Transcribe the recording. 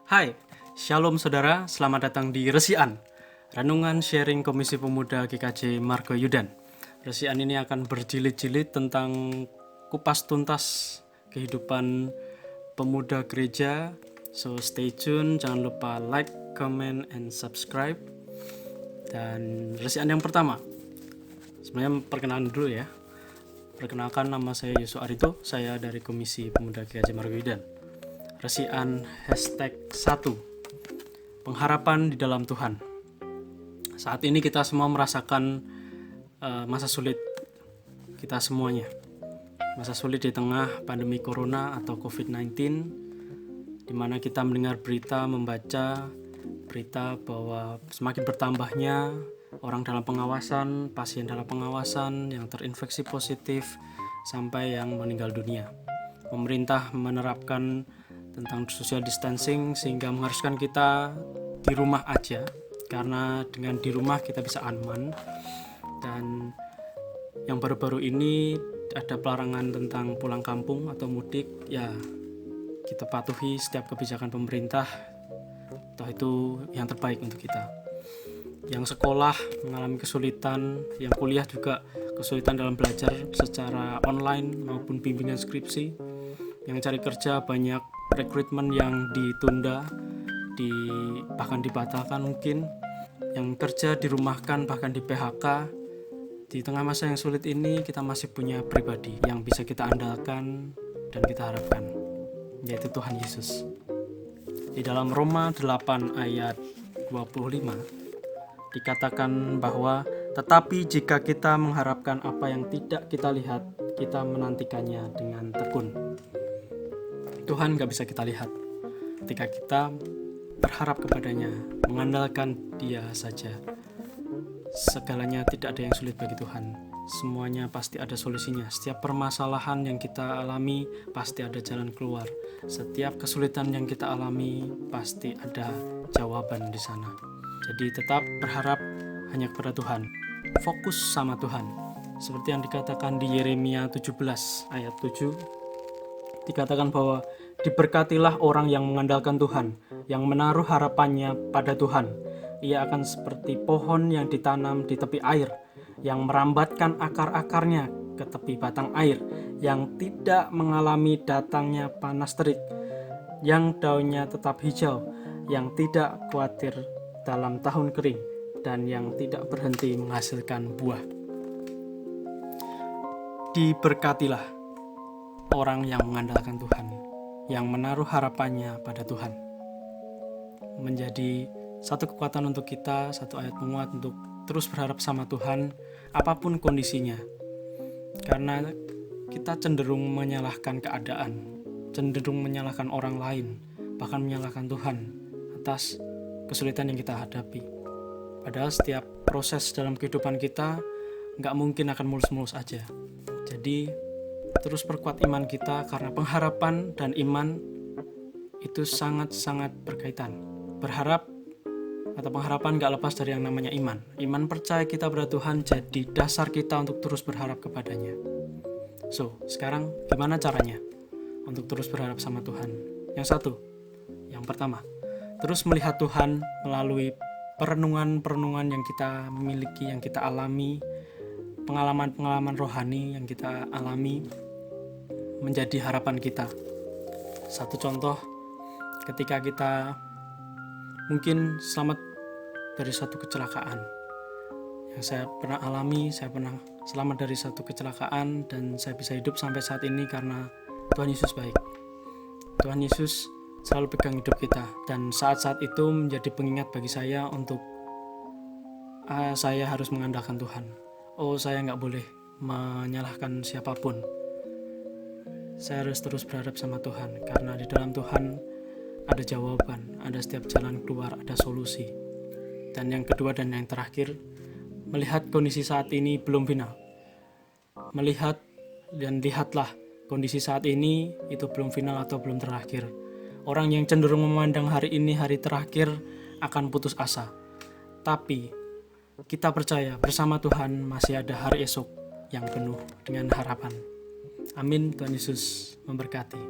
Hai, Shalom saudara, selamat datang di Resian, Renungan Sharing Komisi Pemuda GKJ Margo Yudan. Resian ini akan berjilid-jilid tentang kupas tuntas kehidupan pemuda gereja. So stay tune, jangan lupa like, comment, and subscribe. Dan Resian yang pertama, sebenarnya perkenalan dulu ya. Perkenalkan, nama saya Yusuf Arito, saya dari Komisi Pemuda GKJ Margo Yudan. Resian #1 Pengharapan di dalam Tuhan. Saat ini kita semua merasakan masa sulit, kita semuanya. Masa sulit di tengah pandemi corona atau COVID-19, di mana kita mendengar berita, membaca berita bahwa semakin bertambahnya orang dalam pengawasan, pasien dalam pengawasan yang terinfeksi positif sampai yang meninggal dunia. Pemerintah menerapkan tentang social distancing sehingga mengharuskan kita di rumah aja, karena dengan di rumah kita bisa aman. Dan yang baru-baru ini ada pelarangan tentang pulang kampung atau mudik, ya kita patuhi setiap kebijakan pemerintah, toh itu yang terbaik untuk kita. Yang sekolah mengalami kesulitan, yang kuliah juga kesulitan dalam belajar secara online maupun bimbingan skripsi. Yang cari kerja banyak rekrutmen yang ditunda, bahkan dibatalkan mungkin. Yang kerja dirumahkan, bahkan di PHK. Di tengah masa yang sulit ini kita masih punya pribadi yang bisa kita andalkan dan kita harapkan, yaitu Tuhan Yesus. Di dalam Roma 8 ayat 25 dikatakan bahwa tetapi jika kita mengharapkan apa yang tidak kita lihat, kita menantikannya dengan tekun. Tuhan gak bisa kita lihat. Ketika kita berharap kepadanya, mengandalkan Dia saja, segalanya tidak ada yang sulit bagi Tuhan. Semuanya pasti ada solusinya. Setiap permasalahan yang kita alami pasti ada jalan keluar. Setiap kesulitan yang kita alami pasti ada jawaban di sana. Jadi tetap berharap hanya kepada Tuhan. Fokus sama Tuhan. Seperti yang dikatakan di Yeremia 17 ayat 7, dikatakan bahwa diberkatilah orang yang mengandalkan Tuhan, yang menaruh harapannya pada Tuhan. Ia akan seperti pohon yang ditanam di tepi air, yang merambatkan akar-akarnya ke tepi batang air, yang tidak mengalami datangnya panas terik, yang daunnya tetap hijau, yang tidak khawatir dalam tahun kering, dan yang tidak berhenti menghasilkan buah. Diberkatilah orang yang mengandalkan Tuhan, yang menaruh harapannya pada Tuhan. Menjadi satu kekuatan untuk kita, satu ayat penguat untuk terus berharap sama Tuhan apapun kondisinya. Karena kita cenderung menyalahkan keadaan, cenderung menyalahkan orang lain, bahkan menyalahkan Tuhan atas kesulitan yang kita hadapi. Padahal setiap proses dalam kehidupan kita gak mungkin akan mulus-mulus aja. Jadi terus perkuat iman kita, karena pengharapan dan iman itu sangat-sangat berkaitan. Berharap atau pengharapan gak lepas dari yang namanya iman. Iman percaya kita pada Tuhan jadi dasar kita untuk terus berharap kepadanya. So, sekarang gimana caranya untuk terus berharap sama Tuhan? Yang pertama, terus melihat Tuhan melalui perenungan-perenungan yang kita miliki, yang kita alami, pengalaman-pengalaman rohani yang kita alami menjadi harapan kita. Satu contoh, ketika kita mungkin selamat dari satu kecelakaan yang saya pernah alami, saya pernah selamat dari satu kecelakaan dan saya bisa hidup sampai saat ini karena Tuhan Yesus baik. Tuhan Yesus selalu pegang hidup kita, dan saat-saat itu menjadi pengingat bagi saya untuk saya harus mengandalkan Tuhan. Saya gak boleh menyalahkan siapapun. Saya harus terus berharap sama Tuhan, karena di dalam Tuhan ada jawaban, ada setiap jalan keluar, ada solusi. Dan yang kedua dan yang terakhir, melihat kondisi saat ini belum final. Melihat dan lihatlah kondisi saat ini itu belum final atau belum terakhir. Orang yang cenderung memandang hari ini hari terakhir akan putus asa. Tapi kita percaya bersama Tuhan masih ada hari esok yang penuh dengan harapan. Amin. Tuhan Yesus memberkati.